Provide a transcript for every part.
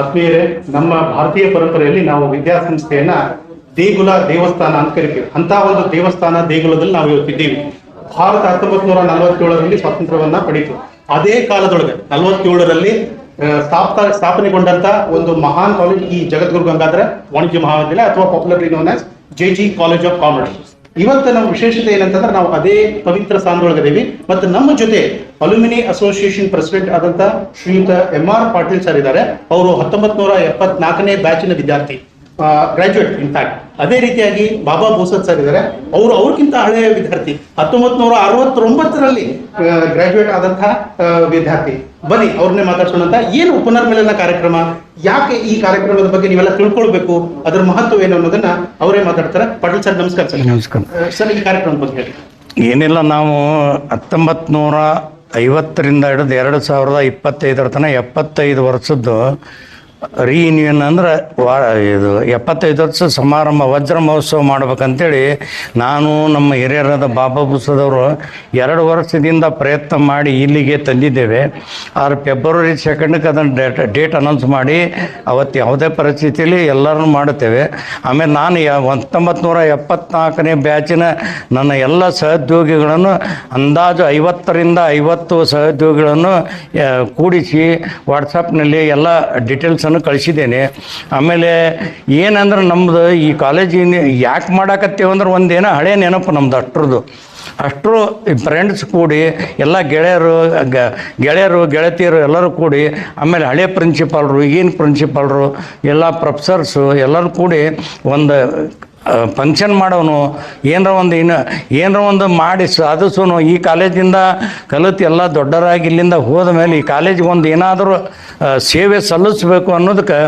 ಆತ್ಮೀಯರೇ, ನಮ್ಮ ಭಾರತೀಯ ಪರಂಪರೆಯಲ್ಲಿ ನಾವು ವಿದ್ಯಾಸಂಸ್ಥೆಯನ್ನ ದೇಗುಲ ದೇವಸ್ಥಾನ ಅಂತ ಕರಿತೀವಿ. ಅಂತ ಒಂದು ದೇವಸ್ಥಾನ ದೇಗುಲದಲ್ಲಿ ನಾವು ಇವತ್ತಿದ್ದೀವಿ. ಭಾರತ 1947ರಲ್ಲಿ ಸ್ವಾತಂತ್ರ್ಯವನ್ನ ಪಡೀತು. ಅದೇ ಕಾಲದೊಳಗೆ 47ರಲ್ಲಿ ಸ್ಥಾಪನೆಗೊಂಡಂತ ಒಂದು ಮಹಾನ್ ಕಾಲೇಜ್ ಈ ಜಗದ್ಗುರು ಗಂಗಾಧರ ವಾಣಿಜ್ಯ ಮಹಾವಿದ್ಯಾಲಯ ಅಥವಾ popularly known as JG. College of Commerce. ಇವತ್ತು ನಮ್ಮ ವಿಶೇಷತೆ ಏನಂತಂದ್ರೆ ನಾವು ಅದೇ ಪವಿತ್ರ ಸ್ಥಾನದೊಳಗದೇವಿ. ಮತ್ತು ನಮ್ಮ ಜೊತೆ ಅಲ್ಯೂಮಿನಿ ಅಸೋಸಿಯೇಷನ್ ಪ್ರೆಸಿಡೆಂಟ್ ಆದಂತ ಶ್ರೀಯುತ M.R. ಪಾಟೀಲ್ ಸರ್ ಇದ್ದಾರೆ. ಅವರು 1974ನೇ ಬ್ಯಾಚಿನ ವಿದ್ಯಾರ್ಥಿ, ಗ್ರಾಜುಯೇಟ್ ಇನ್ಫ್ಯಾಕ್ಟ್. ಅದೇ ರೀತಿಯಾಗಿ ಬಾಬಾ ಬೋಸದ್ ಸರ್ ಇದ್ದಾರೆ. ಅವ್ರಿಗಿಂತ ಹಳೆಯ ವಿದ್ಯಾರ್ಥಿ, 1969ರಲ್ಲಿ ಗ್ರಾಜುಯೇಟ್ ಆದಂತಹ ವಿದ್ಯಾರ್ಥಿ. ಬನ್ನಿ ಅವ್ರನ್ನೇ ಮಾತಾಡ್ಸೋಣ. ಏನು ಪುನರ್ಮಿಲನ ಕಾರ್ಯಕ್ರಮ, ಯಾಕೆ ಈ ಕಾರ್ಯಕ್ರಮದ ಬಗ್ಗೆ ನೀವೆಲ್ಲ ತಿಳ್ಕೊಳ್ಬೇಕು, ಅದರ ಮಹತ್ವ ಏನು ಅನ್ನೋದನ್ನ ಅವರೇ ಮಾತಾಡ್ತಾರೆ. ಪಾಟೀಲ್ ಸರ್ ನಮಸ್ಕಾರ. ಸರ್ ನಮಸ್ಕಾರ ಸರ್, ಈ ಕಾರ್ಯಕ್ರಮದ ಬಗ್ಗೆ ಹೇಳಿ. ಏನಿಲ್ಲ, ನಾವು 1950ರಿಂದ ಹಿಡಿದು 2025 ತನಕ 75 ವರ್ಷದ್ದು ರೀಯೂನಿಯನ್ ಅಂದ್ರೆ ಇದು 75 ವರ್ಷ ಸಮಾರಂಭ ವಜ್ರ ಮಹೋತ್ಸವ ಮಾಡ್ಬೇಕಂತೇಳಿ ನಾನು ನಮ್ಮ ಹಿರಿಯರಾದ ಬಾಬಾ ಬುಸದವರು 2 ವರ್ಷದಿಂದ ಪ್ರಯತ್ನ ಮಾಡಿ ಇಲ್ಲಿಗೆ ತಂದಿದ್ದೇವೆ. ಆದ್ರೆ ಫೆಬ್ರವರಿ 2ಕ್ಕೆ ಅದನ್ನು ಡೇಟ್ ಅನೌನ್ಸ್ ಮಾಡಿ ಅವತ್ತು ಯಾವುದೇ ಪರಿಸ್ಥಿತಿಯಲ್ಲಿ ಎಲ್ಲರೂ ಮಾಡುತ್ತೇವೆ. ಆಮೇಲೆ ನಾನು 1974ನೇ ಬ್ಯಾಚಿನ ನನ್ನ ಎಲ್ಲ ಸಹೋದ್ಯೋಗಿಗಳನ್ನು ಅಂದಾಜು 50ರಿಂದ 50 ಸಹೋದ್ಯೋಗಿಗಳನ್ನು ಕೂಡಿಸಿ ವಾಟ್ಸಪ್ನಲ್ಲಿ ಎಲ್ಲ ಡೀಟೇಲ್ಸನ್ನು ಕಳಿಸಿದ್ದೇನೆ. ಆಮೇಲೆ ಏನಂದ್ರೆ ನಮ್ಮದು ಈ ಕಾಲೇಜಿನ ಯಾಕೆ ಮಾಡಾಕತ್ತೇವಂದ್ರೆ ಒಂದೇನೋ ಹಳೆ ನೆನಪು ನಮ್ದು ಅಷ್ಟರು ಫ್ರೆಂಡ್ಸ್ ಕೂಡಿ ಎಲ್ಲ ಗೆಳೆಯರು ಗೆಳತಿಯರು ಎಲ್ಲರೂ ಕೂಡಿ, ಆಮೇಲೆ ಹಳೆ ಪ್ರಿನ್ಸಿಪಾಲ್ರು, ಈಗಿನ ಪ್ರಿನ್ಸಿಪಾಲ್ರು, ಎಲ್ಲ ಪ್ರೊಫೆಸರ್ಸು ಎಲ್ಲರೂ ಕೂಡಿ ಒಂದು ಫಂಕ್ಷನ್ ಮಾಡೋನು, ಏನರ ಒಂದು ಮಾಡಿ ಸಾಧಿಸೋನು. ಈ ಕಾಲೇಜಿಂದ ಕಲಿತು ಎಲ್ಲ ದೊಡ್ಡರಾಗಿ ಇಲ್ಲಿಂದ ಹೋದ ಮೇಲೆ ಈ ಕಾಲೇಜಿಗೆ ಒಂದು ಏನಾದರೂ ಸೇವೆ ಸಲ್ಲಿಸಬೇಕು ಅನ್ನೋದಕ್ಕೆ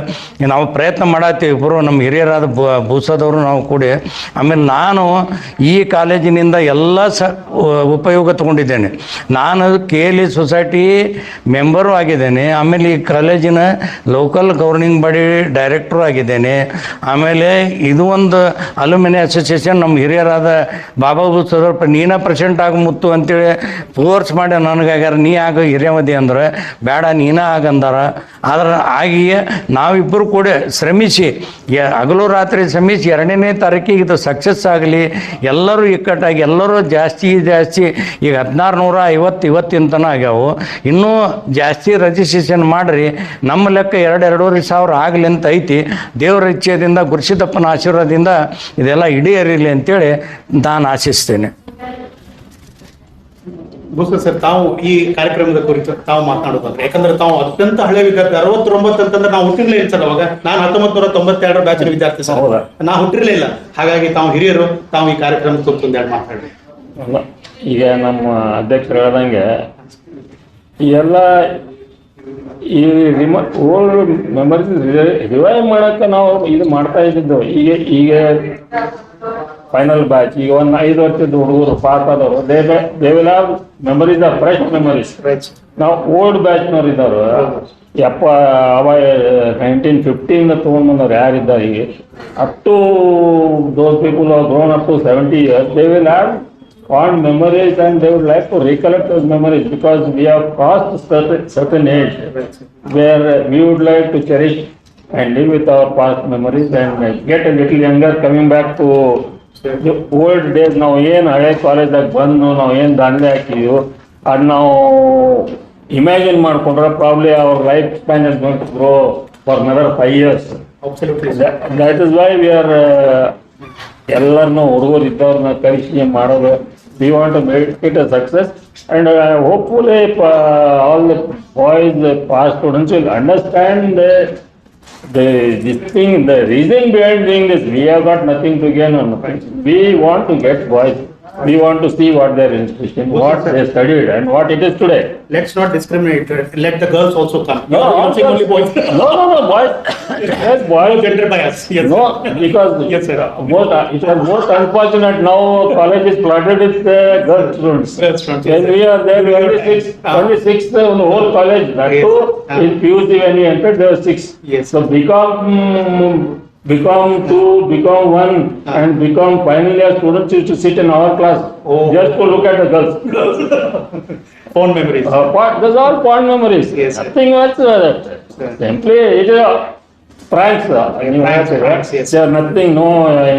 ನಾವು ಪ್ರಯತ್ನ ಮಾಡತ್ತೀವಿ. ಇಬ್ಬರು ನಮ್ಮ ಹಿರಿಯರಾದ ಬೂಸದವರು ನಾವು ಕೂಡಿ. ಆಮೇಲೆ ನಾನು ಈ ಕಾಲೇಜಿನಿಂದ ಎಲ್ಲ ಉಪಯೋಗ ತಗೊಂಡಿದ್ದೇನೆ. ನಾನು KLE ಸೊಸೈಟಿ ಮೆಂಬರು ಆಗಿದ್ದೇನೆ. ಆಮೇಲೆ ಈ ಕಾಲೇಜಿನ ಲೋಕಲ್ ಗವರ್ನಿಂಗ್ ಬಾಡಿ ಡೈರೆಕ್ಟ್ರು ಆಗಿದ್ದೇನೆ. ಆಮೇಲೆ ಇದು ಒಂದು ಅಲ್ಯೂಮಿನಿ ಅಸೋಸಿಯೇಷನ್ ನಮ್ಮ ಹಿರಿಯರಾದ ಬಾಬಾ ಬುಸದವ್ರ ನೀನ ಪ್ರೆಸಿಡೆಂಟ್ ಆಗ ಮುತ್ತು ಅಂತೇಳಿ ಫೋರ್ಸ್ ಮಾಡಿ ನನಗಾಗ್ಯಾರ, ನೀ ಆಗ ಹಿರಿಯವದಿ ಅಂದ್ರೆ ಬೇಡ ನೀನ ಆಗಂದಾರ. ಆದ್ರೆ ಆಗಿಯೇ ನಾವಿಬ್ಬರು ಕೂಡ ಶ್ರಮಿಸಿ ಹಗಲು ರಾತ್ರಿ ಶ್ರಮಿಸಿ 2ನೇ ತಾರೀಕಿಗೆ ಇದು ಸಕ್ಸಸ್ ಆಗಲಿ, ಎಲ್ಲರೂ ಇಕ್ಕಟ್ಟಾಗಿ ಎಲ್ಲರೂ ಜಾಸ್ತಿ ಈಗ 1650 ಇವತ್ತಿನ ತನಕ ಆಗ್ಯಾವು. ಇನ್ನೂ ಜಾಸ್ತಿ ರಿಜಿಸ್ಟ್ರೇಷನ್ ಮಾಡಿರಿ, ನಮ್ಮ ಲೆಕ್ಕ 2-2.5 ಸಾವಿರ ಆಗಲಿ ಅಂತ ಐತಿ. ದೇವರ ಇಚ್ಛೆಯಿಂದ ಗುರುಸಿದ್ದಪ್ಪನ ಆಶೀರ್ವಾದದಿಂದ ಇದೆಲ್ಲ ಈಡೇರಲಿ ಅಂತೇಳಿ ನಾನು ಆಶಿಸ್ತೇನೆ. ಬುಸ ಸರ್, ತಾವು ಈ ಕಾರ್ಯಕ್ರಮದ ಕುರಿತು ತಾವು ಮಾತನಾಡೋದಾದ್ರೆ, ಯಾಕಂದ್ರೆ ತಾವು ಅತ್ಯಂತ ಹಳೆ ವಿದ್ಯಾರ್ಥಿ. 69 ಅಂತಂದ್ರೆ ನಾವು ಹುಟ್ಟಿರ್ಲೇ ಇಲ್ಲ ಸರ್. ಅವಾಗ ನಾನು 1992 ಬ್ಯಾಚಿನ ವಿದ್ಯಾರ್ಥಿ ಸರ್. ನಾ ಹುಟ್ಟಿರ್ಲೇ ಇಲ್ಲ. ಹಾಗಾಗಿ ತಾವು ಹಿರಿಯರು, ತಾವು ಈ ಕಾರ್ಯಕ್ರಮದ ಕುರಿತು ಒಂದೆರಡು ಮಾತಾಡಿ. ಈಗ ನಮ್ಮ ಅಧ್ಯಕ್ಷರು ಹೇಳ್ದಂಗೆ ಎಲ್ಲ ಈ ಓಲ್ಡ್ ಮೆಮರೀಸ್ ರಿವೈವ್ ಮಾಡಕ್ಕೆ ನಾವು ಇದು ಮಾಡ್ತಾ ಇದ್ದಿದ್ದು. ಈಗ ಫೈನಲ್ ಬ್ಯಾಚ್ ಈಗ ಒಂದು 5 ವರ್ಷದ ಹುಡುಗರು ಪಾಸ್ ಆದವರು they will have memories are fresh memories. ನಾವು ಓಲ್ಡ್ ಬ್ಯಾಚ್ನವ್ರು ಇದ್ದವರು ಅವ 1915 ತೊಗೊಂಡ್ಬಂದವ್ರು ಯಾರಿದ್ದಾರೆ ಈಗ up to those people are grown up to 70 years, they will have fond memories and they would like to recollect those memories because we have crossed certain age where we would like to cherish and live with our past memories and get a little younger, coming back to the old days. ನಾವು ಏನು ಹಳೆ ಕಾಲೇಜಾಗ ಬಂದು ನಾವು ಏನು ದಾಂಧಲೆ ಹಾಕಿದೀವೋ ಅದು ನಾವು imagine ಮಾಡ್ಕೊಂಡ್ರೆ probably our life span is going to grow for another 5 years. That is why we are ಎಲ್ಲರನ್ನೂ ಹುಡುಗರು ಇದ್ದವ್ರನ್ನ ಕರೆಸಿ ಮಾಡೋದು. We want to make it a success and hopefully all the boys, past students will understand this thing, the reason behind doing this. We have got nothing to gain on it. We want to get boys. We want to see what their institution, what they studied and what it is today. Let's not discriminate. Let the girls also come. No, only boys. No, boys. Yes, boys. Gender bias. Yes. No, because yes, sir. It was most unfortunate. Now college is flooded with girl students. When we are there, we only six in the whole college. That too, in PUC when we entered, there were 6. Yes. So BCom BCom 2, BCom 1, and BCom final year students used to sit in our class just to look at the girls. Fond memories. Those all fond memories. Yes, sir. Nothing else. Simply it is pranks. Pranks, yes. There are nothing, no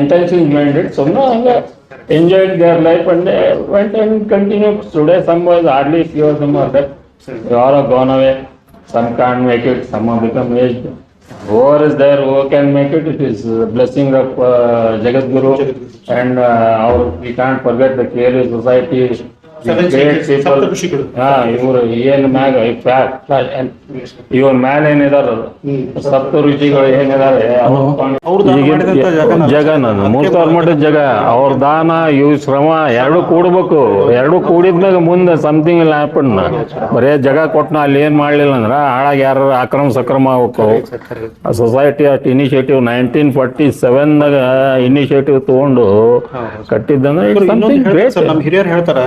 intentions behind it. So no, enjoyed their life and they went and continued. Today some boys hardly few of them are left. They all have gone away. Some can't make it. Some have become aged. Whoever is there, who can make it, it is the blessing of Jagat Guru. And we can't forget the KLU society. Seven sages, ಸಪ್ತಋಷಿಗಳು. ಇವರು ಏನ್ ಮ್ಯಾಗ ಇವ್ರ ಮ್ಯಾಲ ಏನಿದಾರ ಸಪ್ತ ಋಷಿಗಳು ಏನಿದಾರೆ ಜಗನ ಮೂರ್ತಾರ್ ಮಠದ ಜಗ ಅವ್ರ ದಾನ ಇವ್ ಶ್ರಮ ಎರಡು ಕೂಡ್ಬೇಕು. ಎರಡು ಕೂಡಿದ್ಮ್ಯಾಗ ಮುಂದೆ ಸಮಥಿಂಗ್ ಇಲ್ಲ ಹ್ಯಾಪನ್. ಬರೇ ಜಗ ಕೊಟ್ಟನ ಅಲ್ಲಿ ಏನ್ ಮಾಡ್ಲಿಲ್ಲ ಅಂದ್ರ ಹಾಳಾಗಿ ಯಾರು ಅಕ್ರಮ ಸಕ್ರಮ ಆಗ್ಬೇಕು. ಸೊಸೈಟಿ ಅಟ್ ಇನಿಷಿಯೇಟಿವ್ 1947ದಾಗ ಇನಿಷಿಯೇಟಿವ್ ತಗೊಂಡು ಕಟ್ಟಿದ್ದಂದ್ರೆ ನಮ್ ಹಿರಿಯರು ಹೇಳ್ತಾರ,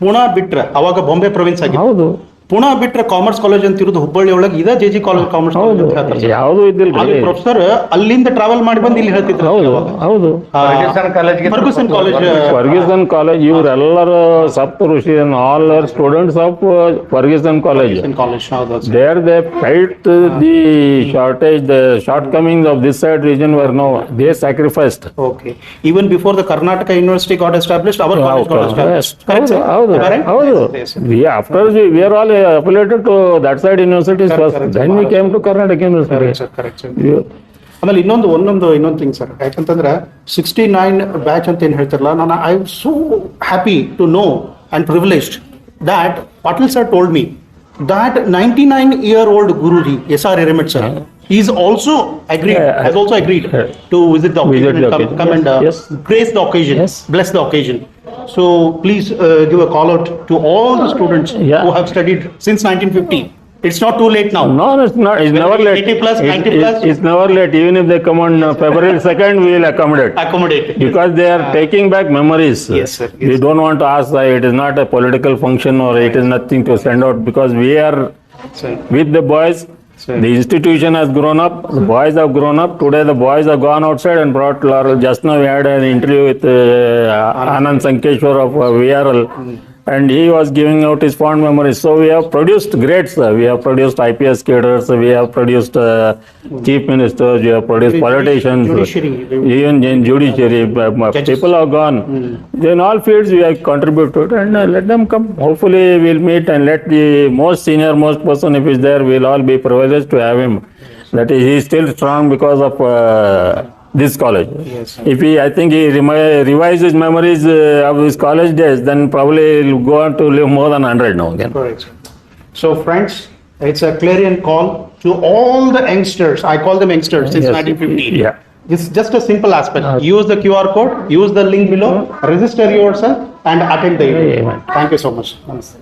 ಪುಣಾ ಬಿಟ್ರೆ ಅವಾಗ ಬಾಂಬೆ ಪ್ರೊವಿನ್ಸ್ ಆಗಿ, ಹೌದು ಪುಣಾ ಬಿಟ್ರೆ ಕಾಮರ್ಸ್ ಕಾಲೇಜ್ ಅಂತ ಇರೋದು ಹುಬ್ಬಳ್ಳಿ ಒಳಗೆ ಇದ ಜೆ ಕಾಲೇಜ್ ಕಾಮರ್ಸ್ ಕಾಲೇಜ್ ಅಂತ ಹೇಳ್ತಾರೆ. ಯಾವ್ದು ಇದ್ದಿಲ್ಲ ಪ್ರೊಫೆಸರ್ ಅಲ್ಲಿಂದ ಟ್ರಾವೆಲ್ ಮಾಡಿ ಬಂದು ಇಲ್ಲಿ ಹೇಳ್ತಿದ್ರು. ಹೌದು ಹೌದು ಫರ್ಗ್ಯೂಸನ್ ಕಾಲೇಜ್ ಫರ್ಗ್ಯೂಸನ್ ಕಾಲೇಜ್ ಇವರೆಲ್ಲರೂ ಸಪ್ತ ಋಷಿ all are students of Fergusson College. There they fight the shortage, the shortcomings of this side region where no they sacrificed. Okay, even before the Karnataka University got established, our college got established. ಹೌದು after we are all affiliated to that side universities first, then we came to Karnataka University. Correct. ಆಮೇಲೆ ಇನ್ನೊಂದು thing sir, ಯಾಕಂತಂದ್ರೆ 69 batch ಅಂತ ಏನ್ ಹೇಳ್ತಾರಲ್ಲ, ನಾನು I am so happy to know and privileged that Patil sir told me that 99-year-old Guruji S.R. Eremet sir, he is also agreed, has also agreed to visit the occasion, come and Yes. grace the occasion, Yes. bless the occasion. So please give a call out to all the students who have studied since 1950. It's not too late now. No, it's not. It's never late. 80 plus, 90 plus. It's never late. Even if they come on February 2nd, we will accommodate. Because they are taking back memories. Yes, sir. Yes. We don't want to ask. It is not a political function or it is nothing to send out, because we are Sir. with the boys. The institution has grown up. The boys have grown up. Today the boys have gone outside and brought laurel. Just now we had an interview with Anand Sankeshwar of VRL. And he was giving out his fond memories. So we have produced greats. We have produced IPS cadres. We have produced chief ministers. We have produced politicians. Judiciary. Even in judiciary, people have gone. In all fields we have contributed, and let them come. Hopefully we'll meet and let the most senior most person, if he's there, we'll all be privileged to have him. That is, he is still strong because of this college. Yes, sir. If he, I think he revises his memories of his college days, then probably he'll go on to live more than 100 now again. Correct. So friends, it's a clarion call to all the youngsters. I call them youngsters since Yes. 1950. Yeah. It's just a simple aspect. Use the QR code, use the link below, register yourself and attend the event. Amen. Thank you so much. Namaste.